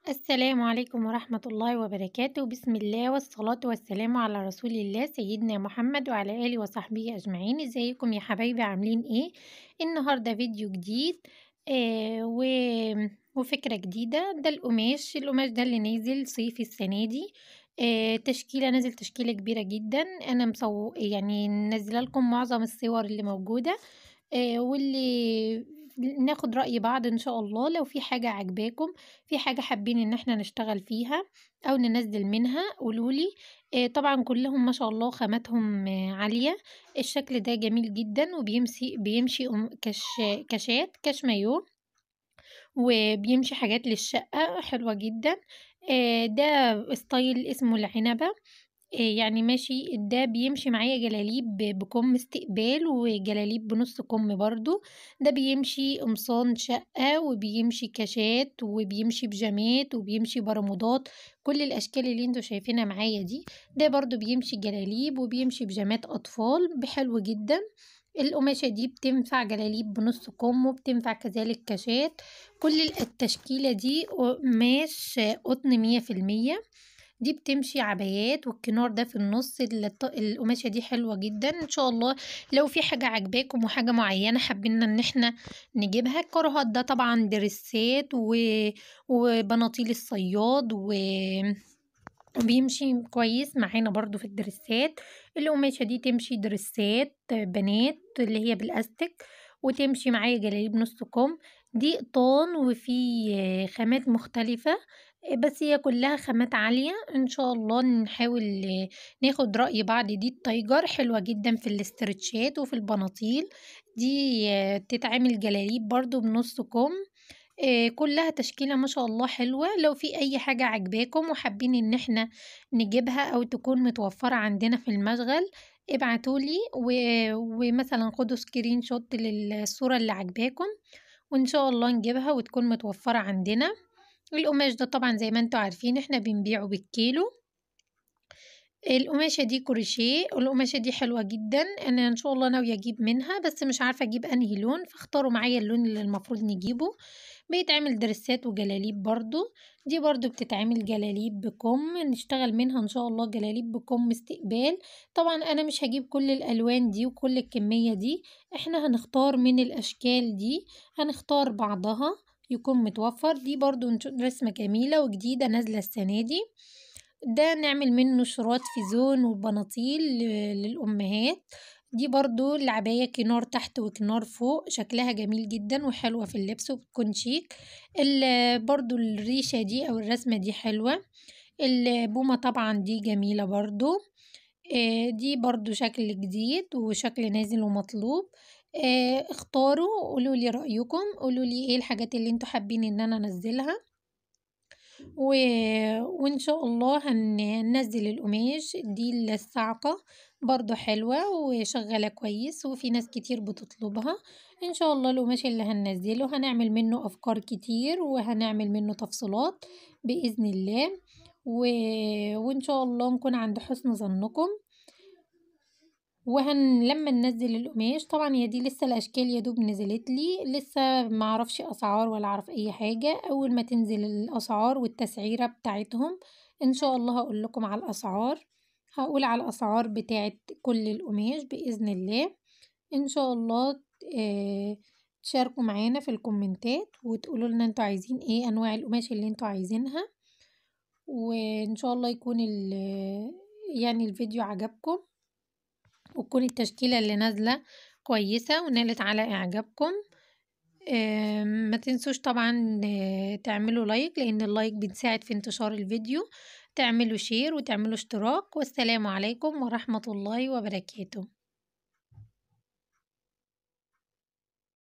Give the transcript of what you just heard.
السلام عليكم ورحمة الله وبركاته. بسم الله والصلاة والسلام على رسول الله سيدنا محمد وعلى آله وصحبه أجمعين. ازيكم يا حبايبي، عاملين ايه؟ النهاردة فيديو جديد وفكرة جديدة. ده القماش ده اللي نازل صيفي السنة دي. نازل تشكيلة كبيرة جدا. أنا يعني منزله لكم معظم الصور اللي موجودة، واللي ناخد رأي بعض إن شاء الله. لو في حاجة عاجباكم، في حاجة حابين إن إحنا نشتغل فيها أو ننزل منها، قولولي. طبعا كلهم ما شاء الله خاماتهم عالية. الشكل ده جميل جدا وبيمشي كاشات كاش مايو، وبيمشي حاجات للشقة حلوة جدا. ده ستايل اسمه العنبة. يعني ماشي، ده بيمشي معايا جلاليب بكم استقبال وجلاليب بنص كم برضو. ده بيمشي قمصان شقة وبيمشي كاشات وبيمشي بيجامات وبيمشي برمودات، كل الأشكال اللي انتوا شايفينها معايا دي. ده برضو بيمشي جلاليب وبيمشي بيجامات أطفال بحلو جدا. القماشة دي بتنفع جلاليب بنص كم وبتنفع كذلك كاشات. كل التشكيلة دي قماش قطن 100%. دي بتمشي عبايات، والكنار ده في النص. القماشة دي حلوة جدا ان شاء الله. لو في حاجة عجباكم وحاجة معينة حابين ان احنا نجيبها. الكرهات ده طبعا دريسات وبناطيل الصياد وبيمشي كويس معانا برضو في الدريسات. القماشة دي تمشي دريسات بنات اللي هي بالاستيك، وتمشي معايا جلاليب نص كم. دي قطان وفي خامات مختلفة، بس هي كلها خامات عالية. ان شاء الله نحاول ناخد رأي بعض. دي التايجر حلوة جدا في الاسترتشات وفي البناطيل. دي تتعمل جلاليب برضو بنص كم. كلها تشكيلة ما شاء الله حلوة. لو في اي حاجة عجباكم وحابين ان احنا نجيبها او تكون متوفرة عندنا في المشغل، ابعتولي ومثلا خدوا سكرين شوت للصورة اللي عجباكم، وان شاء الله نجيبها وتكون متوفرة عندنا. القماش ده طبعا زي ما انتوا عارفين احنا بنبيعه بالكيلو. القماشة دي كروشيه، القماشة دي حلوة جدا. انا ان شاء الله ناوية اجيب منها، بس مش عارفة اجيب انهي لون، فاختاروا معايا اللون اللي المفروض نجيبه. بيتعمل درسات وجلاليب برضو. دي برضو بتتعمل جلاليب بكم، نشتغل منها ان شاء الله جلاليب بكم استقبال. طبعا انا مش هجيب كل الالوان دي وكل الكمية دي، احنا هنختار من الاشكال دي، هنختار بعضها يكون متوفر. دي برضو رسمة جميلة وجديدة نازلة السنة دي. ده نعمل منه شراط في زون وبناطيل للأمهات. دي برضو العباية كنار تحت وكنار فوق، شكلها جميل جدا وحلوة في اللبس وبتكون شيك. برضو الريشة دي أو الرسمة دي حلوة. البومة طبعا دي جميلة برضو. دي برضو شكل جديد وشكل نازل ومطلوب. اختاروا، قولوا لي رأيكم، قولوا لي ايه الحاجات اللي انتوا حابين ان انا انزلها. و... وإن شاء الله هننزل القماش دي الصعقة برضو حلوة وشغالة كويس وفي ناس كتير بتطلبها. إن شاء الله القماش اللي هننزله هنعمل منه أفكار كتير وهنعمل منه تفصيلات بإذن الله. وإن شاء الله نكون عند حسن ظنكم. لما ننزل القماش طبعا هي دي لسه الاشكال يا دوب نزلت لي، لسه ما اعرفش اسعار ولا اعرف اي حاجه. اول ما تنزل الاسعار والتسعيره بتاعتهم ان شاء الله هقول لكم على الاسعار، هقول على الاسعار بتاعت كل القماش باذن الله. ان شاء الله تشاركوا معانا في الكومنتات وتقولوا لنا انتوا عايزين ايه انواع القماش اللي انتوا عايزينها. وان شاء الله يكون يعني الفيديو عجبكم، وتكون التشكيلة اللي نازلة كويسة ونالت على إعجابكم. ما تنسوش طبعا تعملوا لايك، لأن اللايك بتساعد في انتشار الفيديو. تعملوا شير وتعملوا اشتراك. والسلام عليكم ورحمة الله وبركاته.